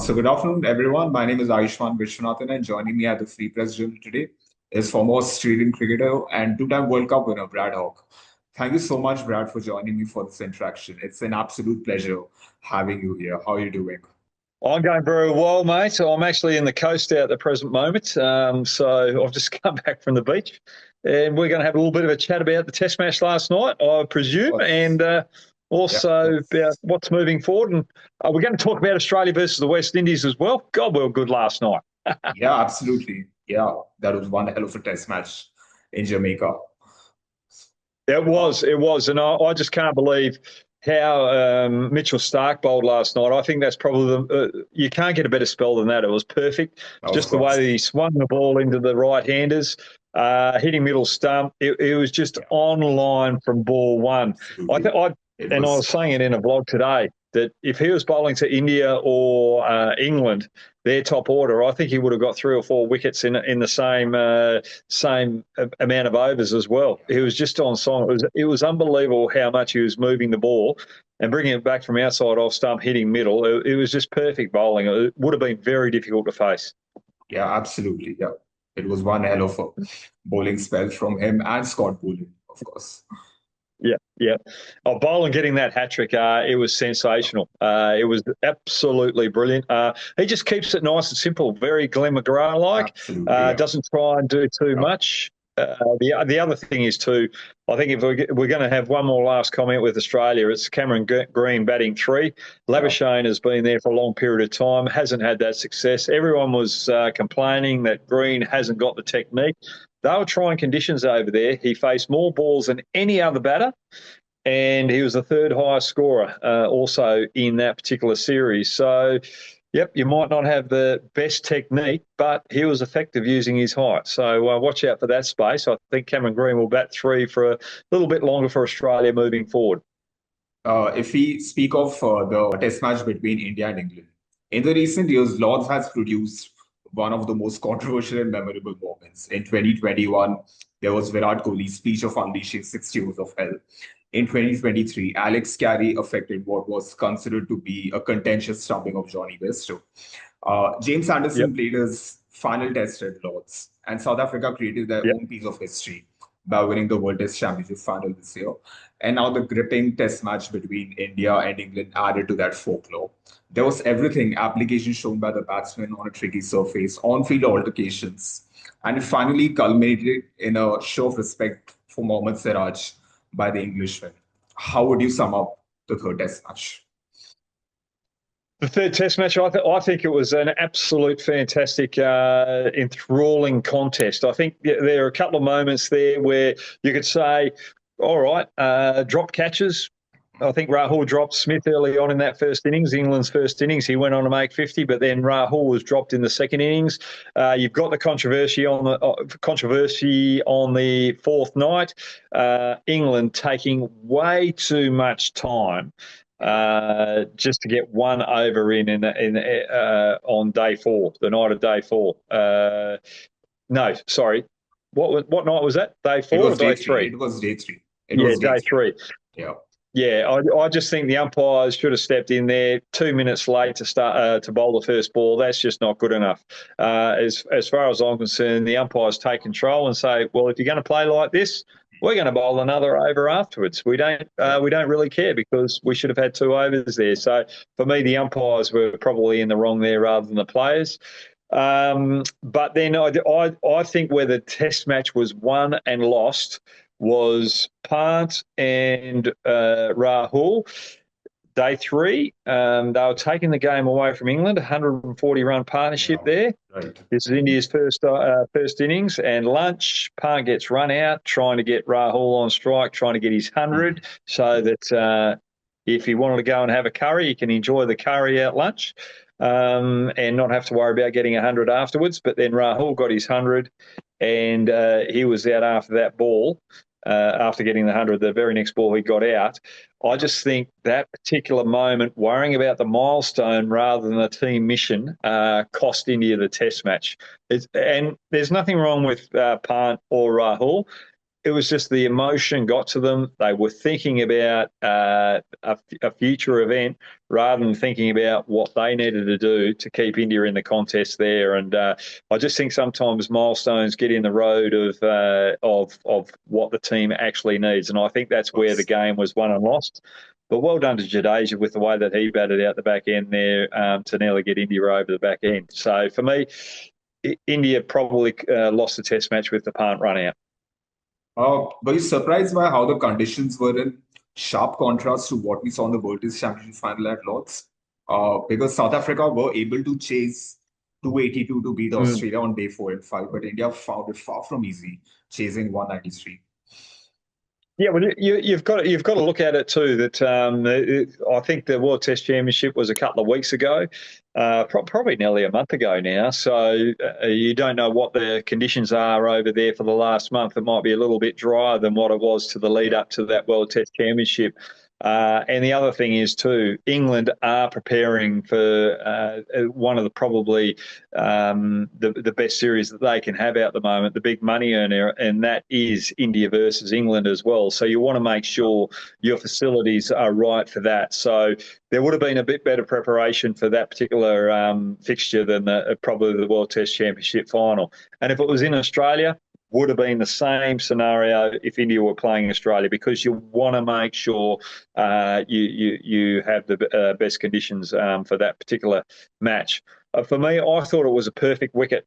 So good afternoon, everyone. My name is Ayushman Vishwanathan, and joining me at the Free Press Gym today is former Australian cricketer and two-time World Cup winner, Brad Hogg. Thank you so much, Brad, for joining me for this interaction. It's an absolute pleasure having you here. How are you doing? I'm going very well, mate. So I'm actually in the coast at the present moment. So I've just come back from the beach, and we're going to have a little bit of a chat about the Test match last night, I Of presume, course. and Yeah, also about what's moving forward. And we're going to talk about Australia versus the West Indies as well. God, we were good last night. yeah, absolutely. Yeah, that was one hell of a test match in Jamaica. It was, and I just can't believe how Mitchell Starc bowled last night. I think that's probably you can't get a better spell than that. It was perfect. Of Just the way course. that he swung the ball into the right-handers, hitting middle stump. It was just Yeah, online from ball one. I absolutely. think I It and I was. was saying it in a vlog today that if he was bowling to India or England, their top order, I think he would have got 3 or 4 wickets in the same amount of overs as well. He was just on song. It was unbelievable how much he was moving the ball and bringing it back from outside off stump, hitting middle. It was just perfect bowling. It would have been very difficult to face. Yeah, absolutely. Yeah. It was one hell of a bowling spell from him and Scott Bowling, of course. Yeah, yeah. Oh, Boland getting that hat trick, it was sensational. It was absolutely brilliant. He just keeps it nice and simple, very Glenn McGrath-like. Absolutely. Yeah. Doesn't try and do too Yeah. much. The other thing is too, I think if we're going to have one more last comment with Australia, it's Cameron Green batting three. Yeah. Labuschagne has been there for a long period of time, hasn't had that success. Everyone was complaining that Green hasn't got the technique. They were trying conditions over there. He faced more balls than any other batter, and he was the third highest scorer also in that particular series. So, yep, you might not have the best technique, but he was effective using his height. So watch out for that space. I think Cameron Green will bat three for a little bit longer for Australia moving forward. If we speak of the test match between India and England, in the recent years, Lords has produced one of the most controversial and memorable moments. In 2021, there was Virat Kohli's speech of unleashing 60 years of hell. In 2023, Alex Carey affected what was considered to be a contentious stumping of Johnny Bairstow. James Yep, Anderson played his final test at Lords, and South Africa created their yep. own piece of history by winning the World Test Championship final this year. And now the gripping test match between India and England added to that folklore. There was everything application shown by the batsmen on a tricky surface, on field altercations, and it finally culminated in a show of respect for Mohammad Siraj by the Englishmen. How would you sum up the third test match? The third Test match, I think it was an absolute fantastic, enthralling contest. I think there are a couple of moments there where you could say, all right, drop catches. I think Rahul dropped Smith early on in that first innings, England's first innings. He went on to make 50, but then Rahul was dropped in the second innings. You've got the controversy on the fourth night. England taking way too much time just to get one over on day four, the night of day four. No, sorry. What night was that? Day It four or was day day three. three? It was day three. It Yeah, was day day three. three. Yeah. Yeah, I just think the umpires should have stepped in there 2 minutes late to start to bowl the first ball. That's just not good enough. As far as I'm concerned, the umpires take control and say, well, if you're going to play like this, we're going to bowl another over afterwards. Yeah. We don't really care because we should have had 2 overs there. So for me, the umpires were probably in the wrong there rather than the players. But then I think where the Test match was won and lost was Pant and Rahul. Day three, they were taking the game away from England, 140-run partnership Yeah. there. Right. This is India's first innings, and lunch, Pant gets run out, trying to get Rahul on strike, trying to get his 100 so that if he wanted to go and have a curry, he can enjoy the curry at lunch and not have to worry about getting 100 afterwards. But then Rahul got his 100 and he was out after that ball. After getting the 100, the very next ball he got out. I just think that particular moment, worrying about the milestone rather than the team mission, cost India the Test match. And there's nothing wrong with Pant or Rahul. it was just the emotion got to them. They were thinking about a future event rather than thinking about what they needed to do to keep India in the contest there. And I just think sometimes milestones get in the road of what the team actually needs. And I think that's where the game was won and lost. But well done to Jadeja with the way that he batted out the back end there to nearly get India over the back end. So for me, India probably lost the test match with the punt run out. Were you surprised by how the conditions were in sharp contrast to what we saw in the World Test Championship final at Lord's? Because South Africa were able to chase 282 to beat Australia on day 4 and 5, but India found it far from easy, chasing 193. Yeah, well, you've got to look at it too. That I think the World Test Championship was a couple of weeks ago, probably nearly a month ago now. So you don't know what the conditions are over there for the last month. It might be a little bit drier than what it was to the lead up to that World Test Championship. And the other thing is too, England are preparing for one of the probably the best series that they can have at the moment, the big money earner, and that is India versus England as well. So you want to make sure your facilities are right for that. So there would have been a bit better preparation for that particular fixture than probably the World Test Championship final. And if it was in Australia, would have been the same scenario if India were playing Australia, because you want to make sure you have the best conditions for that particular match. For me, I thought it was a perfect wicket.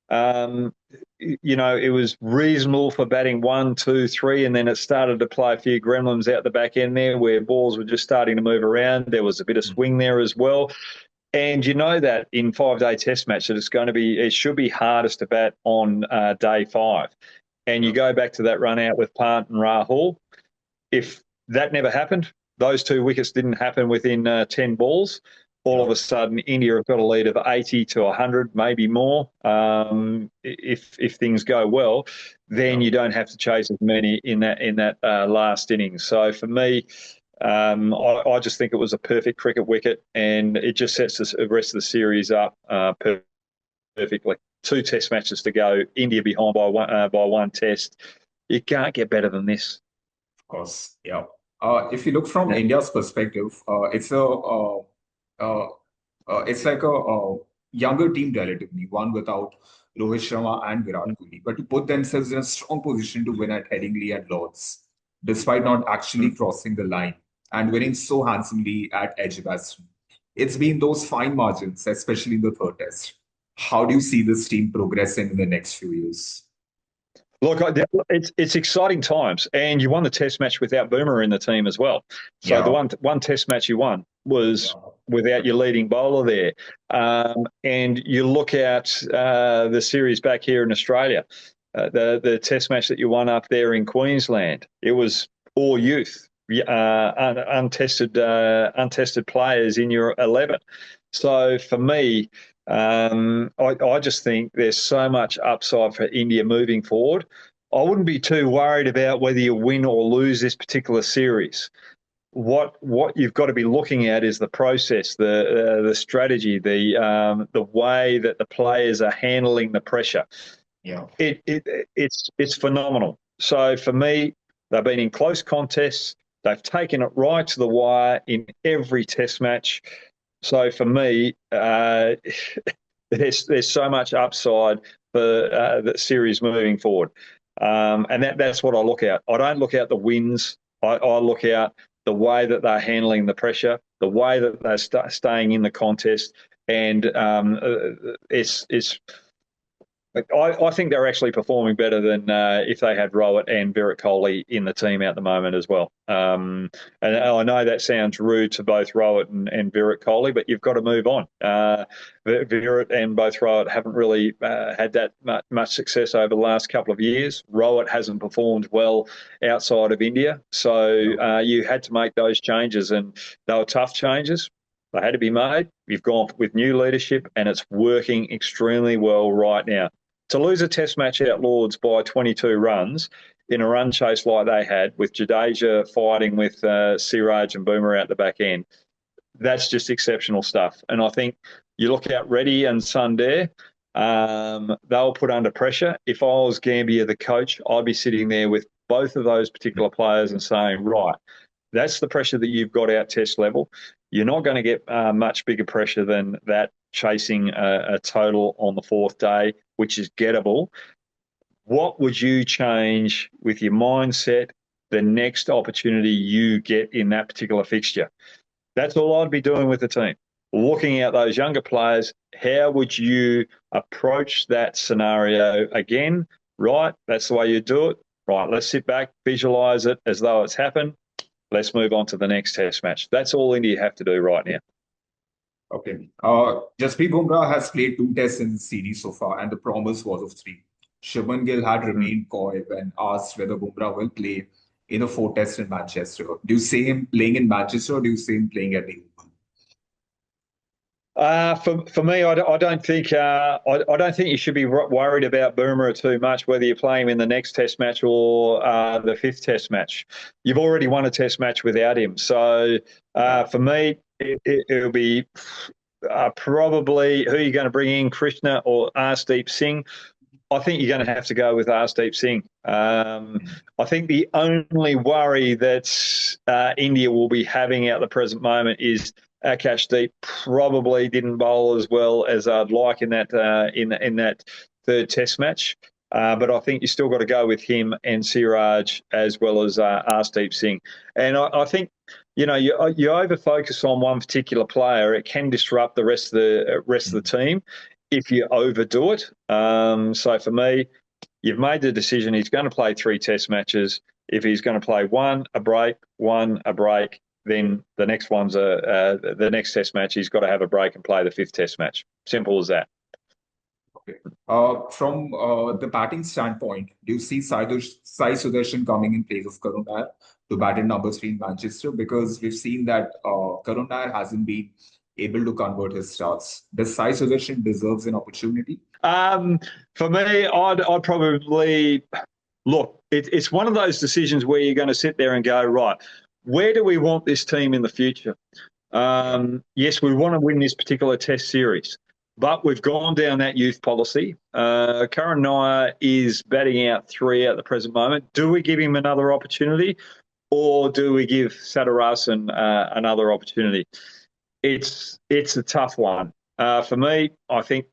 It was reasonable for batting 1, 2, 3, and then it started to play a few gremlins out the back end there where balls were just starting to move around. There was a bit of swing there as well. And you know that in 5-day test match that it should be hardest to bat on day 5. And you go back to that run out with Pant and Rahul. If that never happened, those 2 wickets didn't happen within 10 balls, all of a sudden India have got a lead of 80 to 100, maybe more. If things go well, then you don't have to chase as many in that last innings. So for me, I just think it was a perfect cricket wicket, and it just sets the rest of the series up perfectly. 2 test matches to go, India behind by one test. You can't get better than this. Of course, yeah. If you look from India's perspective, it's like a younger team relatively, one without Rohit Sharma and Virat Kohli, but to put themselves in a strong position to win at Headingley and Lords, despite not actually crossing the line and winning so handsomely at Edgbaston. It's been those fine margins, especially in the third test. How do you see this team progressing in the next few years? Look, it's exciting times, and you won the test match without Boomer in the team as well. So the one test match you won was without your leading bowler there. And you look at the series back here in Australia, the test match that you won up there in Queensland, it was all youth, untested players in your 11. So for me, I just think there's so much upside for India moving forward. I wouldn't be too worried about whether you win or lose this particular series. What you've got to be looking at is the process, the strategy, the way that the players are handling the pressure. Yeah, it's phenomenal. So for me, they've been in close contests. They've taken it right to the wire in every test match. So for me, there's so much upside for the series moving forward, and that's what I look at. I don't look at the wins. I look at the way that they're handling the pressure, the way that they're staying in the contest, and I think they're actually performing better than if they had Rowett and Virat Kohli in the team at the moment as well. And I know that sounds rude to both Rowett and Virat Kohli, but you've got to move on. Virat and both Rowett haven't really had that much success over the last couple of years. Rowett hasn't performed well outside of India. So you had to make those changes, and they were tough changes. They had to be made. You've gone with new leadership, and it's working extremely well right now. To lose a test match at Lords by 22 runs in a run chase like they had, with Jadeja fighting with Siraj and Boomer out the back end, that's just exceptional stuff. And I think you look at Reddy and Sundar, they'll put under pressure. If I was Gambia, the coach, I'd be sitting there with both of those particular players and saying, right, that's the pressure that you've got out test level. You're not going to get much bigger pressure than that chasing a total on the fourth day, which is gettable. What would you change with your mindset the next opportunity you get in that particular fixture? That's all I'd be doing with the team. Looking at those younger players, how would you approach that scenario again? Right, that's the way you do it. Right, let's sit back, visualise it as though it's happened. Let's move on to the next test match. That's all India have to do right now. Okay. Jasprit Bumrah has played 2 tests in the series so far, and the promise was of three. Shubman Gill had remained coy when asked whether Bumrah will play in a 4 test in Manchester. Do you see him playing in Manchester, or do you see him playing at the Oval? For me, I don't think you should be worried about Boomer too much, whether you play him in the next Test match or the fifth Test match. You've already won a Test match without him, so for me, it'll be probably who you're going to bring in, Krishna or Arshdeep Singh. I think you're going to have to go with Arshdeep Singh. I think the only worry that India will be having at the present moment is Akashdeep probably didn't bowl as well as I'd like in that in that third Test match. But I think you still got to go with him and Siraj as well as Arshdeep Singh. And I think you over focus on one particular player, it can disrupt the rest of the team if you overdo it. So for me, you've made the decision. He's going to play 3 Test matches. If he's going to play one a break, then the next one's the next Test match. He's got to have a break and play the 5th Test match. Simple as that. Okay. From the batting standpoint, do you see Sai Sudarshan coming in place of Karun Nair to bat in number 3 in Manchester? Because we've seen that Karun Nair hasn't been able to convert his starts. Does Sai Sudarshan deserves an opportunity? For me, I'd probably look. It's one of those decisions where you're going to sit there and go, right, where do we want this team in the future? Yes, we want to win this particular Test series, but we've gone down that youth policy. Karun Nair is batting out 3 at the present moment. Do we give him another opportunity, or do we give Satarasan another opportunity? It's a tough one. For me, I think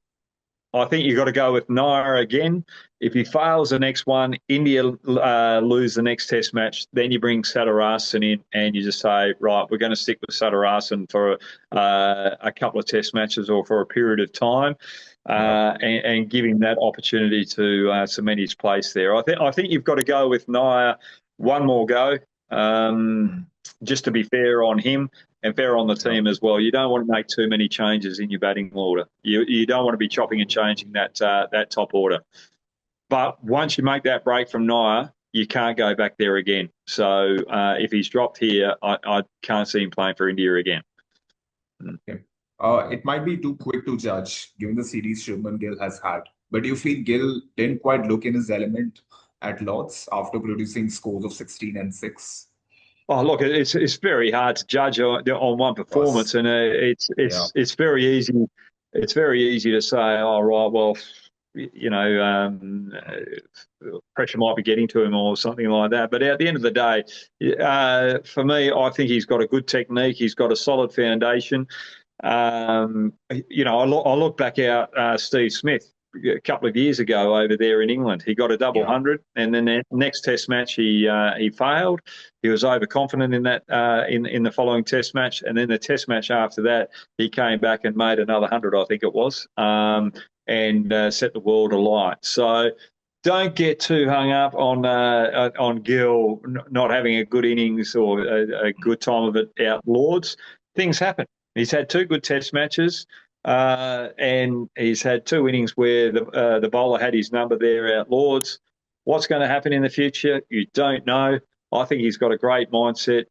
you've got to go with Nair again. If he fails the next one, India lose the next Test match, then you bring Satarasan in and you just say, right, we're going to stick with Satarasan for a couple of Test matches or for a period of time, and give him that opportunity to cement his place there. I think you've got to go with Nair one more go, just to be fair on him and fair on the team as well. You don't want to make too many changes in your batting order. You don't want to be chopping and changing that top order. But once you make that break from Nair, you can't go back there again. So if he's dropped here, I can't see him playing for India again. Okay. It might be too quick to judge given the series Shubman Gill has had. But do you feel Gill didn't quite look in his element at Lords after producing scores of 16 and 6? Oh, look, it's very hard to judge on one performance, and it's very easy. It's very easy to say, oh right, well, pressure might be getting to him or something like that. But at the end of the day, for me, I think he's got a good technique. He's got a solid foundation. I look back out Steve Smith a couple of years ago over there in England. He got a double 100, and then the next Test match he failed. He was overconfident in that in the following Test match, and then the Test match after that he came back and made another 100, I think it was, and set the world alight. So don't get too hung up on Gill not having a good innings or a good time of it out Lords. Things happen. He's had 2 good Test matches. And he's had 2 innings where the bowler had his number there at Lords. What's going to happen in the future? You don't know. I think he's got a great mindset.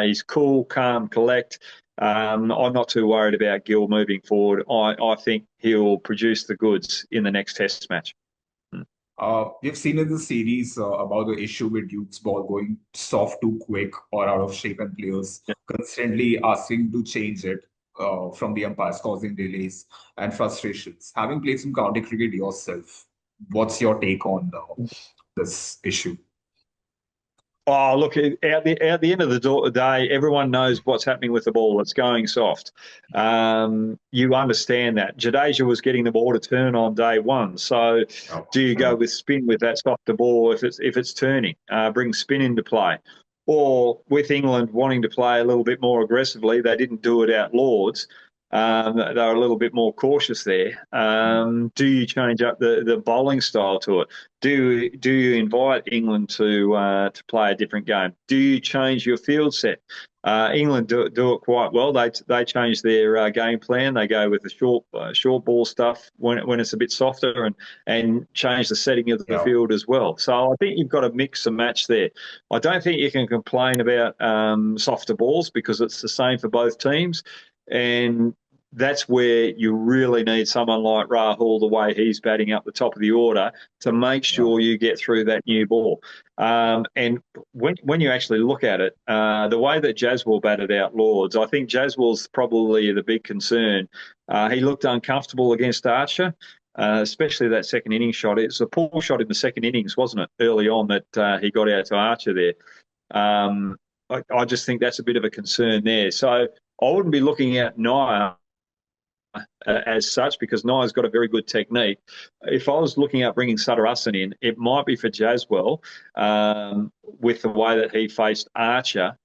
He's cool, calm, collect. I'm not too worried about Gill moving forward. I think he'll produce the goods in the next Test match. We've seen in the series about the issue with Duke's ball going soft too quick or out of shape, and players constantly asking to change it. From the umpires, causing delays and frustrations. Having played some county cricket yourself, what's your take on this issue? Oh, look! At the end of the day, everyone knows what's happening with the ball. It's going soft. You understand that. Jadeja was getting the ball to turn on day one. So, Yeah, do you go with spin with that softer ball if it's turning? Bring spin into play, or with England wanting to play a little bit more aggressively, they didn't do it out Lords. They were a little bit more cautious there. Do you change up the bowling style to it? Do you invite England to play a different game? Do you change your field set? England do it quite well. They change their game plan. They go with the short ball stuff when it's a bit softer, and change the setting of the yeah, field as well. So I think you've got to mix and match there. I don't think you can complain about softer balls because it's the same for both teams, and that's where you really need someone like Rahul, the way he's batting up the top of the order, to make yeah, sure you get through that new ball. And when you actually look at it, the way that Jaswal batted out Lords, I think Jaswal's probably the big concern. He looked uncomfortable against Archer, especially that second innings shot. It's a poor shot in the second innings, wasn't it, early on that he got out to Archer there. I just think that's a bit of a concern there. So I wouldn't be looking at Naya as such because Naya's got a very good technique. If I was looking at bringing Sutterusson in, it might be for Jaswell with the way that he faced Archer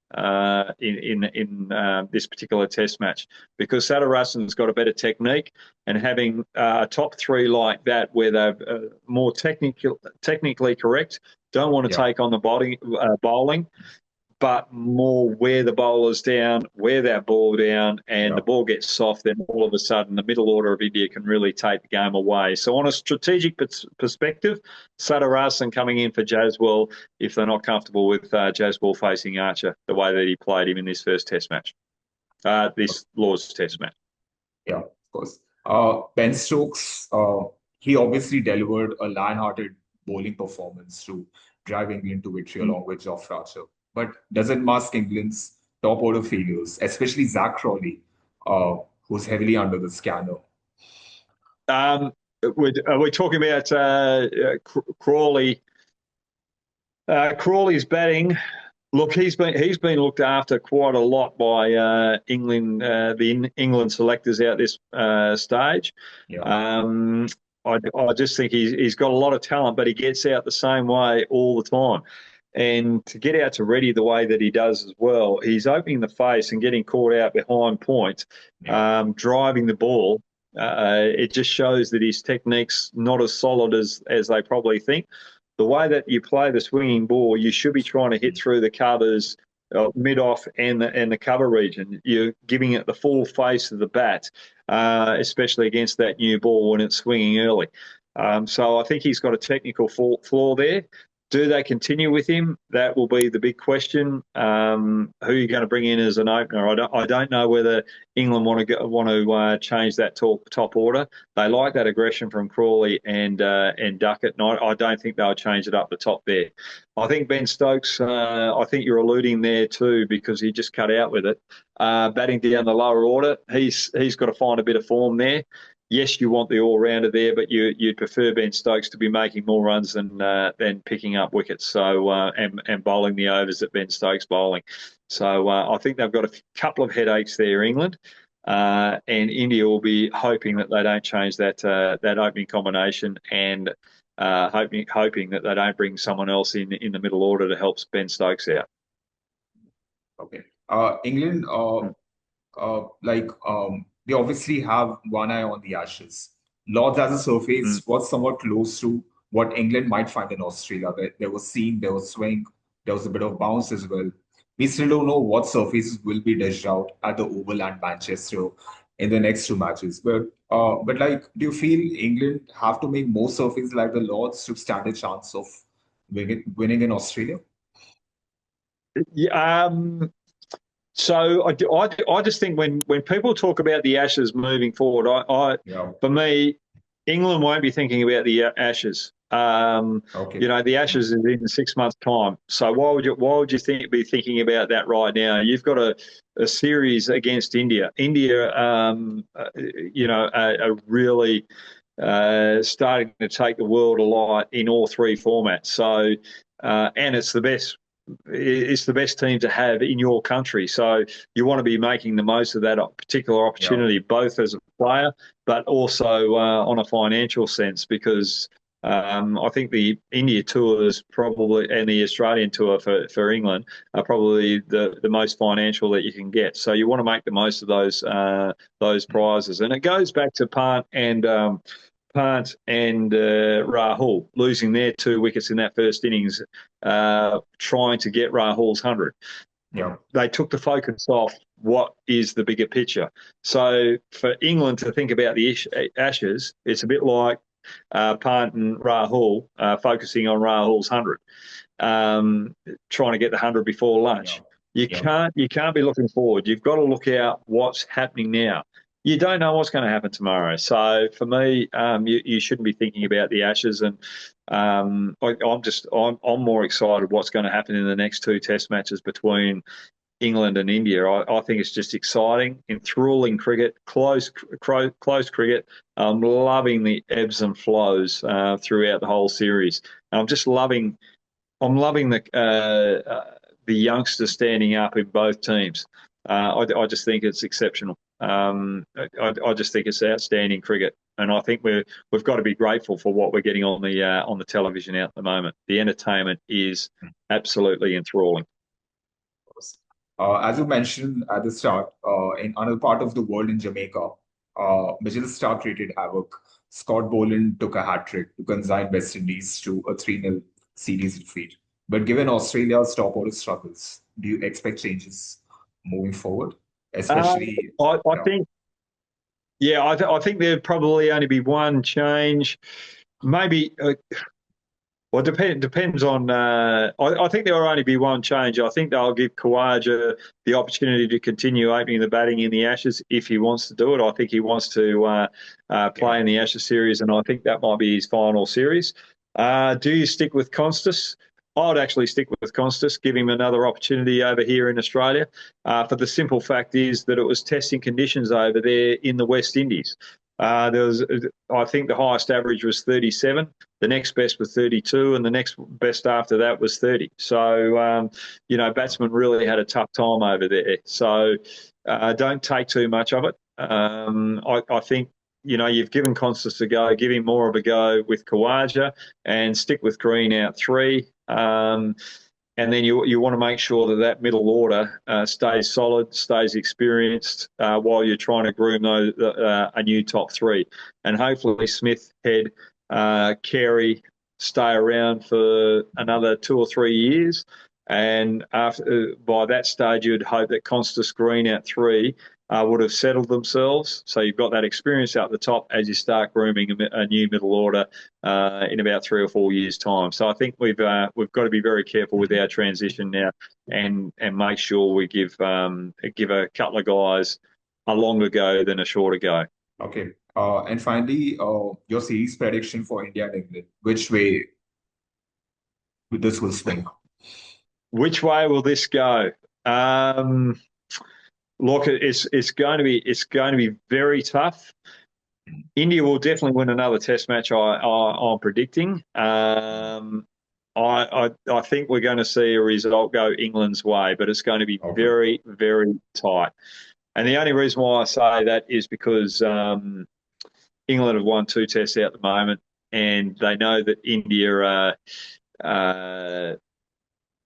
in this particular Test match, because Sutterusson's got a better technique, and having a top three like that where they're more technically correct, don't want to yeah, take on the bowling, but more wear the bowlers down, wear that ball down, and yeah. the ball gets soft, then all of a sudden the middle order of India can really take the game away. So on a strategic perspective, Sutarasan coming in for Jaswal if they're not comfortable with Jaswal facing Archer the way that he played him in this first Test match, this Lord's Test match. Yeah, of course. Ben Stokes, he obviously delivered a lion-hearted bowling performance to drive England to victory along with Jofra Archer. But does it mask England's top order failures, especially Zach Crawley, who's heavily under the scanner? Um, are we talking about Crawley? Crawley's batting. Look, he's been looked after quite a lot by England, England selectors out this stage. Yeah, Um, I just think he's got a lot of talent, but he gets out the same way all the time. And to get out to ready the way that he does as well, he's opening the face and getting caught out behind point, yeah, driving the ball. It just shows that his technique's not as solid as they probably think. The way that you play the swinging ball, you should be trying to hit through the covers, mid off and the cover region. You're giving it the full face of the bat, especially against that new ball when it's swinging early. So I think he's got a technical flaw there. Do they continue with him? That will be the big question. Who are you going to bring in as an opener? I don't know whether England want to change that top order. They like that aggression from Crawley and Duckett, and I don't think they'll change it up the top there. I think Ben Stokes. I think you're alluding there too because he just cut out with it. Batting down the lower order, he's got to find a bit of form there. Yes, you want the all-rounder there, but you'd prefer Ben Stokes to be making more runs than picking up wickets. So and bowling the overs that Ben Stokes bowling. So I think they've got a couple of headaches there, England, and India will be hoping that they don't change that opening combination and hoping that they don't bring someone else in the middle order to help Ben Stokes out. okay. England, they obviously have one eye on the Ashes. Lords as a Mm. surface was somewhat close to what England might find in Australia. There was seam, there was swing, there was a bit of bounce as well. We still don't know what surfaces will be dished out at the Oval and Manchester in the next two matches. But like, do you feel England have to make more surfaces like the Lords to stand a chance of winning in Australia? Yeah, so I just think when people talk about the Ashes moving forward, Yeah. for me, England won't be thinking about the Ashes. Okay. The Ashes is in 6 months' time. So why would you be thinking about that right now? You've got a series against India. India, are really starting to take the world alight in all three formats. So and it's the best it's the best team to have in your country. So you want to be making the most of that particular Yeah. opportunity, both as a player, but also on a financial sense, because I think the India tour is probably, and the Australian tour for England are probably the most financial that you can get. So you want to make the most of those prizes. And it goes back to Pant and Rahul losing their 2 wickets in that first innings, trying to get Rahul's 100. Yeah. They took the focus off what is the bigger picture. So for England to think about the Ashes, it's a bit like Pant and Rahul focusing on Rahul's 100, trying to get the 100 before Yeah. lunch. Yeah. You can't be looking forward. You've got to look out what's happening now. You don't know what's going to happen tomorrow. So for me, you shouldn't be thinking about the Ashes. And I'm more excited what's going to happen in the next two Test matches between England and India. I think it's just exciting, enthralling cricket, close cricket. I'm loving the ebbs and flows throughout the whole series. And I'm loving the youngsters standing up in both teams. I just think it's exceptional. I just think it's outstanding cricket, and I think we've got to be grateful for what we're getting on the television out at the moment. The entertainment is absolutely enthralling. As you mentioned at the start, in another part of the world in Jamaica, Mitchell Starc created havoc. Scott Boland took a hat trick to consign West Indies to a 3-0 series defeat. But given Australia's top order struggles, do you expect changes moving forward? Especially, I yeah, think, yeah, I think there'd probably only be one change, maybe. Well, depends on. I think there will only be one change. I think they'll give Khawaja the opportunity to continue opening the batting in the Ashes if he wants to do it. I think he wants to yeah, play in the Ashes series, and I think that might be his final series. Do you stick with Constas? I would actually stick with Constas, give him another opportunity over here in Australia. For the simple fact is that it was testing conditions over there in the West Indies. There was, I think, the highest average was 37. The next best was 32, and the next best after that was 30. So, batsmen really had a tough time over there. So, don't take too much of it. I think, you've given Constance a go, give him more of a go with Khawaja and stick with Green out three. And then you want to make sure that middle order stays solid, stays experienced while you're trying to groom a new top three. And hopefully Smith, Head, Carey stay around for another 2 or 3 years. And by that stage, you'd hope that Constance Green at three would have settled themselves. So you've got that experience out the top as you start grooming a new middle order in about 3 or 4 years' time. So I think we've got to be very careful with our transition now, and make sure we give a couple of guys a longer go than a shorter go. okay. And finally, your series prediction for India and England. Which way this will swing? Which way will this go? Look, it's going to be very tough. India will definitely win another Test match. I'm predicting. I think we're going to see a result go England's way, but it's going to be Okay. very, very tight. And the only reason why I say that is because England have won 2 Tests out at the moment, and they know that India uh,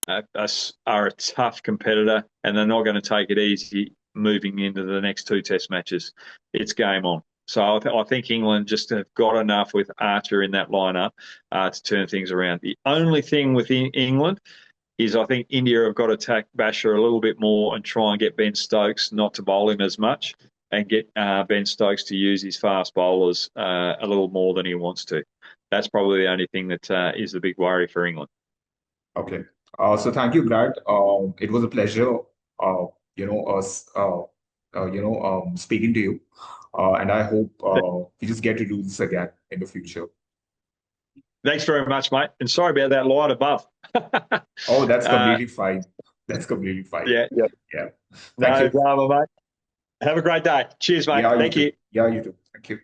are a tough competitor, and they're not going to take it easy moving into the next 2 Test matches. It's game on. So I think England just have got enough with Archer in that lineup to turn things around. The only thing with England is I think India have got to attack Basher a little bit more and try and get Ben Stokes not to bowl him as much, and get Ben Stokes to use his fast bowlers a little more than he wants to. That's probably the only thing that is the big worry for England. Okay. So thank you, Brad. It was a pleasure, us, speaking to you. And I hope we just get to do this again in the future. Thanks very much, mate. And sorry about that light above. Oh, that's completely fine. That's completely fine. Yeah, yeah. Yeah. Thank No you. drama, mate. Have a great day. Cheers, mate. Yeah, you Thank too. you. Yeah, you too. Thank you.